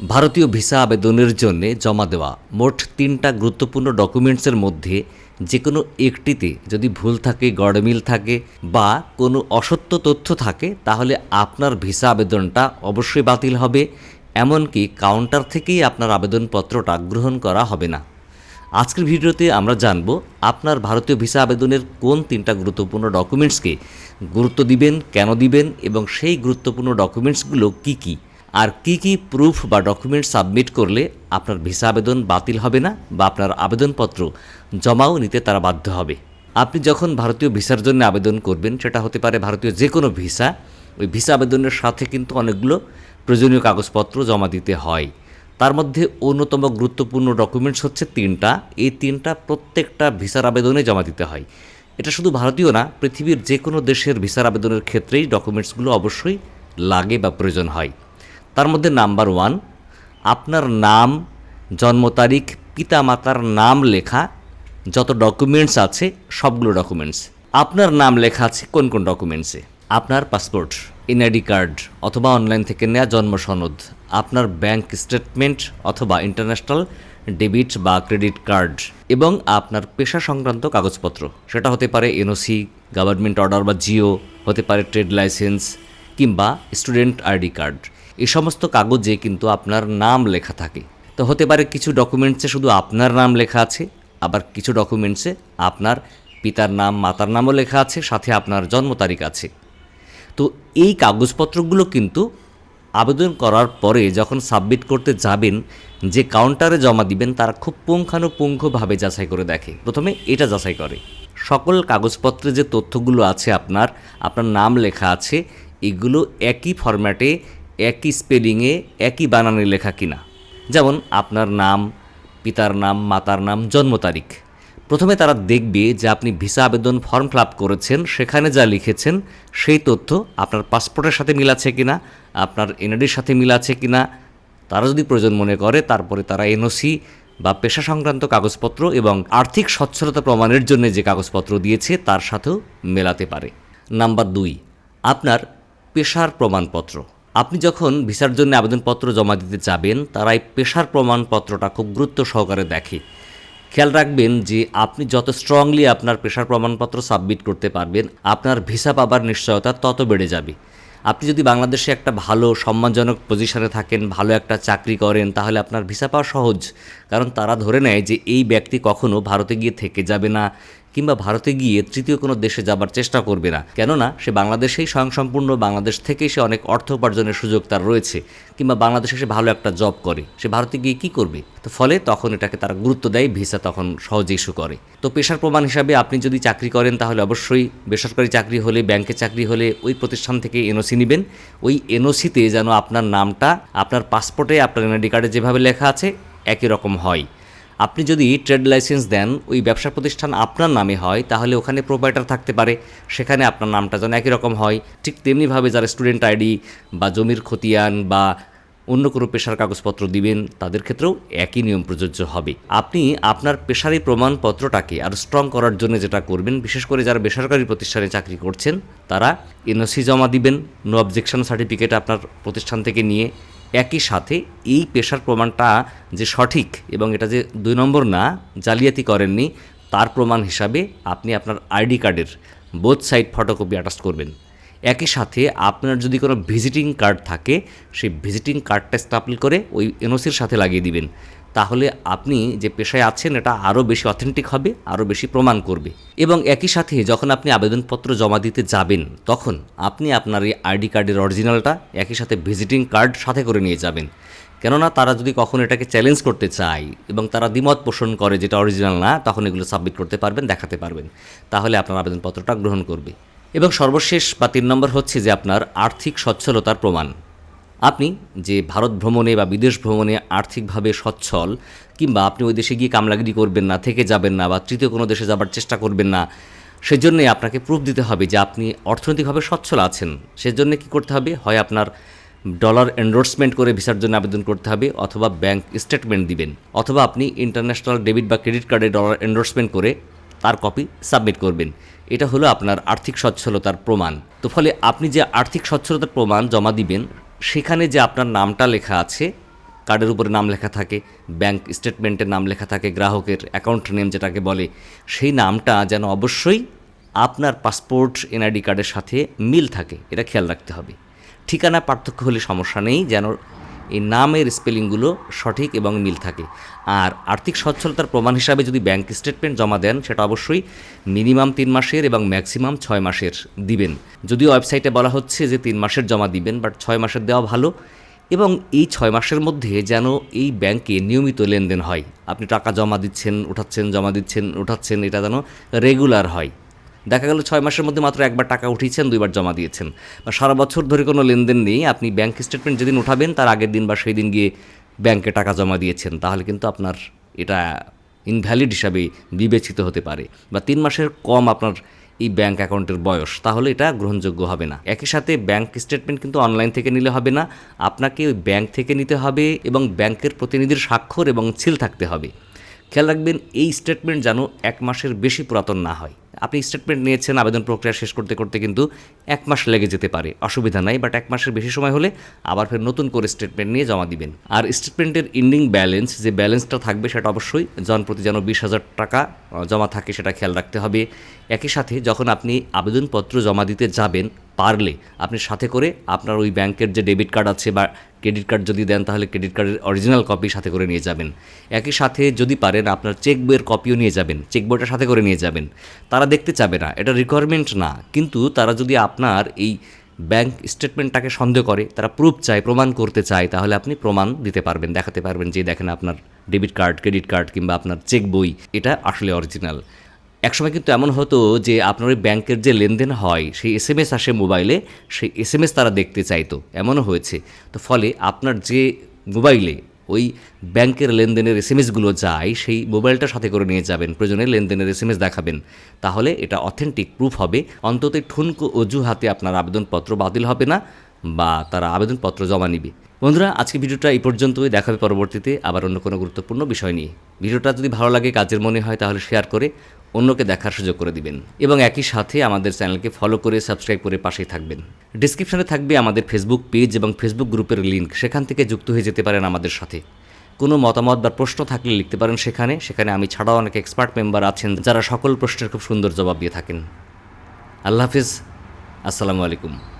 ভারতীয় ভিসা আবেদনের জন্য জমা দেওয়া মোট ৩টা গুরুত্বপূর্ণ ডকুমেন্টসের মধ্যে যে কোনো একটিতে যদি ভুল থাকে, গড়মিল থাকে বা কোনো অসত্য তথ্য থাকে তাহলে আপনার ভিসা আবেদনটা অবশ্যই বাতিল হবে, এমনকি কাউন্টার থেকেই আপনার আবেদনপত্রটা গ্রহণ করা হবে না। আজকের ভিডিওতে আমরা জানব আপনার ভারতীয় ভিসা আবেদনের কোন 3টা গুরুত্বপূর্ণ ডকুমেন্টসকে গুরুত্ব দিবেন, কেন দিবেন এবং সেই গুরুত্বপূর্ণ ডকুমেন্টসগুলো কী কী, আর কী কী প্রুফ বা ডকুমেন্ট সাবমিট করলে আপনার ভিসা আবেদন বাতিল হবে না বা আপনার আবেদনপত্র জমাও নিতে তারা বাধ্য হবে। আপনি যখন ভারতীয় ভিসার জন্য আবেদন করবেন, সেটা হতে পারে ভারতীয় যে কোনো ভিসা, ওই ভিসা আবেদনের সাথে কিন্তু অনেকগুলো প্রয়োজনীয় কাগজপত্র জমা দিতে হয়। তার মধ্যে অন্যতম গুরুত্বপূর্ণ ডকুমেন্টস হচ্ছে 3টা। এই 3টা প্রত্যেকটা ভিসার আবেদনে জমা দিতে হয়। এটা শুধু ভারতীয় না, পৃথিবীর যে কোনো দেশের ভিসার আবেদনের ক্ষেত্রেই ডকুমেন্টসগুলো অবশ্যই লাগে বা প্রয়োজন হয়। তার মধ্যে নাম্বার 1, আপনার নাম, জন্ম তারিখ, পিতামাতার নাম লেখা যত ডকুমেন্টস আছে সবগুলো ডকুমেন্টস। আপনার নাম লেখা আছে কোন কোন ডকুমেন্টসে? আপনার পাসপোর্ট, এনআইডি কার্ড অথবা অনলাইন থেকে নেওয়া জন্ম সনদ, আপনার ব্যাংক স্টেটমেন্ট অথবা ইন্টারন্যাশনাল ডেবিট বা ক্রেডিট কার্ড এবং আপনার পেশা সংক্রান্ত কাগজপত্র। সেটা হতে পারে এনওসি, গভর্নমেন্ট অর্ডার বা জিও, হতে পারে ট্রেড লাইসেন্স কিংবা স্টুডেন্ট আইডি কার্ড। এই সমস্ত কাগজে কিন্তু আপনার নাম লেখা থাকে। তো হতে পারে কিছু ডকুমেন্টসে শুধু আপনার নাম লেখা আছে, আবার কিছু ডকুমেন্টসে আপনার পিতার নাম, মাতার নামও লেখা আছে, সাথে আপনার জন্ম তারিখ আছে। তো এই কাগজপত্রগুলো কিন্তু আবেদন করার পরে যখন সাবমিট করতে যাবেন, যে কাউন্টারে জমা দিবেন তারা খুব পুঙ্খানুপুঙ্খভাবে যাচাই করে দেখে। প্রথমে এটা যাচাই করে সকল কাগজপত্রে যে তথ্যগুলো আছে, আপনার নাম লেখা আছে, এগুলো একই ফরম্যাটে, একই স্পেলিংয়ে, একই বানানে লেখা কিনা। যেমন আপনার নাম, পিতার নাম, মাতার নাম, জন্ম তারিখ। প্রথমে তারা দেখবে যে আপনি ভিসা আবেদন ফর্ম ফিল আপ করেছেন, সেখানে যা লিখেছেন সেই তথ্য আপনার পাসপোর্টের সাথে মিল আছে কিনা, আপনার এনআইডির সাথে মিল আছে কিনা। তারা যদি প্রয়োজন মনে করে তারপরে তারা এনওসি বা পেশা সংক্রান্ত কাগজপত্র এবং আর্থিক সচ্ছলতা প্রমাণের জন্য যে কাগজপত্র দিয়েছে তার সাথেও মেলাতে পারে। নাম্বার 2, আপনার পেশার প্রমাণপত্র। আপনি যখন ভিসার জন্য আবেদনপত্র জমা দিতে যাবেন, তারা এই পেশার প্রমাণপত্রটা খুব গুরুত্ব সহকারে দেখে। খেয়াল রাখবেন যে আপনি যত স্ট্রংলি আপনার পেশার প্রমাণপত্র সাবমিট করতে পারবেন, আপনার ভিসা পাবার নিশ্চয়তা তত বেড়ে যাবে। আপনি যদি বাংলাদেশে একটা ভালো সম্মানজনক পজিশনে থাকেন, ভালো একটা চাকরি করেন, তাহলে আপনার ভিসা পাওয়া সহজ। কারণ তারা ধরে নেয় যে এই ব্যক্তি কখনো ভারতে গিয়ে থেকে যাবে না কিংবা ভারতে গিয়ে তৃতীয় কোনো দেশে যাবার চেষ্টা করবে না, কেননা সে বাংলাদেশেই স্বয়ংসম্পূর্ণ, বাংলাদেশ থেকেই সে অনেক অর্থ উপার্জনের সুযোগ তার রয়েছে, কিংবা বাংলাদেশে সে ভালো একটা জব করে, সে ভারতে গিয়ে কী করবে। তো ফলে তখন এটাকে তারা গুরুত্ব দেয়, ভিসা তখন সহজে ইস্যু করে। তো পেশার প্রমাণ হিসাবে আপনি যদি চাকরি করেন তাহলে অবশ্যই বেসরকারি চাকরি হলে, ব্যাংকে চাকরি হলে ওই প্রতিষ্ঠান থেকে এনওসি নেবেন। ওই এনওসিতে যেন আপনার নামটা আপনার পাসপোর্টে, আপনার এনআইডি কার্ডে যেভাবে লেখা আছে একই রকম হয়। আপনি যদি ট্রেড লাইসেন্স দেন, ওই ব্যবসা প্রতিষ্ঠান আপনার নামে হয়, তাহলে ওখানে প্রোপাইটার থাকতে পারে, সেখানে আপনার নামটা যেন একই রকম হয়। ঠিক তেমনিভাবে যারা স্টুডেন্ট আইডি বা জমির খতিয়ান বা অন্য কোনো পেশার কাগজপত্র দিবেন, তাদের ক্ষেত্রেও একই নিয়ম প্রযোজ্য হবে। আপনি আপনার পেশারি প্রমাণপত্রটাকে আরও স্ট্রং করার জন্য যেটা করবেন, বিশেষ করে যারা বেসরকারি প্রতিষ্ঠানে চাকরি করছেন, তারা এনওসি জমা দিবেন, নো অবজেকশন সার্টিফিকেট আপনার প্রতিষ্ঠান থেকে নিয়ে। একই সাথে এই পেশার প্রমাণটা যে সঠিক এবং এটা যে 2 নম্বর না, জালিয়াতি করেননি, তার প্রমাণ হিসাবে আপনি আপনার আইডি কার্ডের বোথ সাইড ফটোকপি অ্যাটাচ করবেন। একই সাথে আপনার যদি কোনো ভিজিটিং কার্ড থাকে, সেই ভিজিটিং কার্ডটা স্টাপল করে ওই এনওসির সাথে লাগিয়ে দিবেন। তাহলে আপনি যে পেশায় আছেন এটা আরও বেশি অথেন্টিক হবে, আরও বেশি প্রমাণ করবে। এবং একই সাথে যখন আপনি আবেদনপত্র জমা দিতে যাবেন, তখন আপনি আপনার এই আইডি কার্ডের অরিজিনালটা একই সাথে ভিজিটিং কার্ড সাথে করে নিয়ে যাবেন। কেননা তারা যদি কখনো এটাকে চ্যালেঞ্জ করতে চায় এবং তারা দ্বিমত পোষণ করে যেটা অরিজিনাল না, তখন এগুলো সাবমিট করতে পারবেন, দেখাতে পারবেন, তাহলে আপনার আবেদনপত্রটা গ্রহণ করবে। এবং সর্বশেষ বা 3 নম্বর হচ্ছে যে আপনার আর্থিক সচ্ছলতার প্রমাণ। আপনি যে ভারত ভ্রমণে বা বিদেশ ভ্রমণে আর্থিকভাবে সচ্ছল, কিংবা আপনি ওই দেশে গিয়ে কামলাগিরি করবেন না, থেকে যাবেন না বা তৃতীয় কোনো দেশে যাবার চেষ্টা করবেন না, সেজন্যে আপনাকে প্রুফ দিতে হবে যে আপনি অর্থনৈতিকভাবে সচ্ছল আছেন। সেজন্য কী করতে হবে? হয় আপনার ডলার এন্ডোর্সমেন্ট করে ভিসার জন্য আবেদন করতে হবে, অথবা ব্যাংক স্টেটমেন্ট দিবেন, অথবা আপনি ইন্টারন্যাশনাল ডেবিট বা ক্রেডিট কার্ডে ডলার এন্ডোর্সমেন্ট করে তার কপি সাবমিট করবেন। এটা হলো আপনার আর্থিক সচ্ছলতার প্রমাণ। তো ফলে আপনি যে আর্থিক সচ্ছলতার প্রমাণ জমা দিবেন, সেখানে যে আপনার নামটা লেখা আছে, কার্ডের উপরে নাম লেখা থাকে, ব্যাংক স্টেটমেন্টের নাম লেখা থাকে, গ্রাহকের অ্যাকাউন্ট নেম যেটাকে বলে, সেই নামটা যেন অবশ্যই আপনার পাসপোর্ট এনআইডি কার্ডের সাথে মিল থাকে, এটা খেয়াল রাখতে হবে। ঠিকানা পার্থক্য হলে সমস্যা নেই, যেন এই নামের স্পেলিংগুলো সঠিক এবং মিল থাকে। আর আর্থিক সচ্ছলতার প্রমাণ হিসাবে যদি ব্যাংক স্টেটমেন্ট জমা দেন, সেটা অবশ্যই মিনিমাম 3 মাসের এবং ম্যাক্সিমাম 6 মাসের দিবেন। যদিও ওয়েবসাইটে বলা হচ্ছে যে 3 মাসের জমা দিবেন, বাট 6 মাসের দেওয়া ভালো। এবং এই 6 মাসের মধ্যে যেন এই ব্যাংকে নিয়মিত লেনদেন হয়, আপনি টাকা জমা দিচ্ছেন উঠাচ্ছেন, জমা দিচ্ছেন উঠাচ্ছেন, এটা যেন রেগুলার হয়। দেখা গেল 6 মাসের মধ্যে মাত্র একবার টাকা উঠিয়েছেন, 2বার জমা দিয়েছেন, বা সারা বছর ধরে কোনো লেনদেন নেই, আপনি ব্যাংক স্টেটমেন্ট যেদিন উঠাবেন তার আগের দিন বা সেই দিন গিয়ে ব্যাংকে টাকা জমা দিয়েছেন, তাহলে কিন্তু আপনার এটা ইনভ্যালিড হিসাবে বিবেচিত হতে পারে। বা 3 মাসের কম আপনার এই ব্যাংক অ্যাকাউন্টের বয়স, তাহলে এটা গ্রহণযোগ্য হবে না। একই সাথে ব্যাংক স্টেটমেন্ট কিন্তু অনলাইন থেকে নিলে হবে না, আপনাকে ওই ব্যাংক থেকে নিতে হবে এবং ব্যাংকের প্রতিনিধির স্বাক্ষর এবং সিল থাকতে হবে। খেয়াল রাখবেন এই স্টেটমেন্ট যেন 1 মাসের বেশি পুরাতন না হয়। আপনি স্টেটমেন্ট নিয়েছেন, আবেদন প্রক্রিয়া শেষ করতে করতে কিন্তু 1 মাস লেগে যেতে পারে, অসুবিধা নাই, বাট 1 মাসের বেশি সময় হলে আবার ফের নতুন করে স্টেটমেন্ট নিয়ে জমা দিবেন। আর স্টেটমেন্টের এন্ডিং ব্যালেন্স, যে ব্যালেন্সটা থাকবে সেটা অবশ্যই জনপ্রতি যেন 20,000 টাকা জমা থাকে, সেটা খেয়াল রাখতে হবে। একই সাথে যখন আপনি আবেদনপত্র জমা দিতে যাবেন, পারলে আপনি সাথে করে আপনার ওই ব্যাংকের যে ডেবিট কার্ড আছে বা ক্রেডিট কার্ড যদি দেন, তাহলে ক্রেডিট কার্ডের অরিজিনাল কপি সাথে করে নিয়ে যাবেন। একই সাথে যদি পারেন আপনার চেক বইয়ের কপিও নিয়ে যাবেন, চেক বইটা সাথে করে নিয়ে যাবেন। তারা দেখতে চাবে না, এটা রিকোয়ারমেন্ট না, কিন্তু তারা যদি আপনার এই ব্যাংক স্টেটমেন্টটাকে সন্দেহ করে, তারা প্রুফ চায়, প্রমাণ করতে চায়, তাহলে আপনি প্রমাণ দিতে পারবেন, দেখাতে পারবেন যে দেখেন আপনার ডেবিট কার্ড, ক্রেডিট কার্ড কিংবা আপনার চেক বই এটা আসলে অরিজিনাল। একসময় কিন্তু এমন হতো যে আপনার ওই ব্যাংকের যে লেনদেন হয় সেই SMS আসে মোবাইলে, সেই SMS তারা দেখতে চাইতো, এমনও হয়েছে। তো ফলে আপনার যে মোবাইলে ওই ব্যাংকের লেনদেনের SMSগুলো যায়, সেই মোবাইলটা সাথে করে নিয়ে যাবেন, প্রয়োজনে লেনদেনের SMS দেখাবেন, তাহলে এটা অথেন্টিক প্রুফ হবে। অন্তত ঠুনকো অজুহাতে আপনার আবেদনপত্র বাতিল হবে না বা তারা আবেদনপত্র জমা নিবে। বন্ধুরা, আজকে ভিডিওটা এই পর্যন্তই, দেখাবে পরবর্তীতে আবার অন্য কোনো গুরুত্বপূর্ণ বিষয় নিয়ে। ভিডিওটা যদি ভালো লাগে, কাজের মনে হয়, তাহলে শেয়ার করে অন্যকে দেখার সুযোগ করে দিবেন এবং একই সাথে আমাদের চ্যানেলকে ফলো করে সাবস্ক্রাইব করে পাশেই থাকবেন। ডিসক্রিপশনে থাকবে আমাদের ফেসবুক পেজ এবং ফেসবুক গ্রুপের লিঙ্ক, সেখান থেকে যুক্ত হয়ে যেতে পারেন আমাদের সাথে। কোনো মতামত বা প্রশ্ন থাকলে লিখতে পারেন সেখানে আমি ছাড়াও অনেক এক্সপার্ট মেম্বার আছেন যারা সকল প্রশ্নের খুব সুন্দর জবাব দিয়ে থাকেন। আল্লাহ হাফিজ, আসসালামু আলাইকুম।